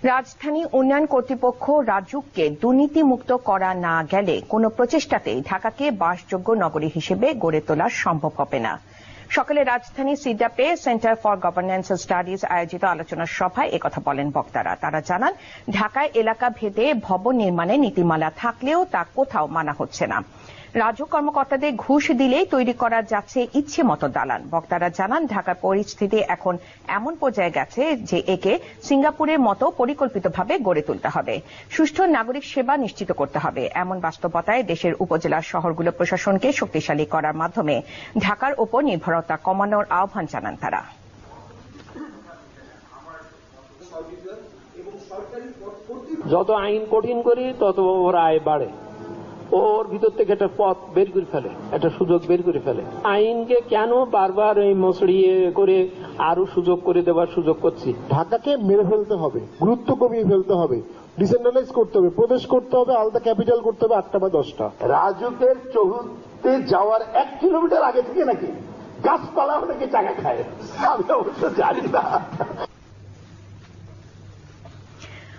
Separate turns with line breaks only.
রাজধানী উন্নয়ন কর্তৃপক্ষ রাজুককে দুর্নীতিমুক্ত করা না গেলে কোনো প্রচেষ্টাতেই ঢাকাকে বাসযোগ্য নগরী হিসেবে গড়ে তোলা সম্ভব হবে না। সকালে রাজধানী সিডাপে সেন্টার ফর গভর্নেন্স স্টাডিজ আয়োজিত আলোচনা সভায় একথা বলেন বক্তারা। তারা জানান, ঢাকায় এলাকা ভেদে ভবন নির্মাণে নীতিমালা থাকলেও তা কোথাও মানা হচ্ছে না। রাজুক কর্মকর্তাদের ঘুষ দিলেই তৈরি করা যাচ্ছে ইচ্ছে মতো দালান। বক্তারা জানান, ঢাকার পরিস্থিতি এখন এমন পর্যায়ে গেছে যে একে সিঙ্গাপুরের মতো পরিকল্পিতভাবে গড়ে তুলতে হবে। সুষ্ঠু নাগরিক সেবা নিশ্চিত করতে হবে। এমন বাস্তবতায় দেশের উপজেলা শহরগুলো প্রশাসনকে শক্তিশালী করার মাধ্যমে ঢাকার ওপর নির্ভরতা কমানোর আহ্বান জানান তারা।
যত আইন কঠিন করি তত ওর আয় বাড়ে, ওর ভিতর থেকে একটা পথ বের করে ফেলে, একটা সুযোগ বের করে ফেলে। আইনকে কেন বারবার এই মসড়িয়ে করে আরো সুযোগ করে দেওয়ার সুযোগ করছি?
ঢাকাকে মেরে ফেলতে হবে, গুরুত্ব কমিয়ে ফেলতে হবে, ডিসেন্ট্রালাইজ করতে হবে, প্রদেশ করতে হবে, আলাদা ক্যাপিটাল করতে হবে 8টা বা 10টা।
রাজুকের চৌহদ্দিতে যাওয়ার 1 কিলোমিটার আগে থেকে নাকি গাছপালা অনেকে টাকা খায়, আমি অবশ্য জানি না।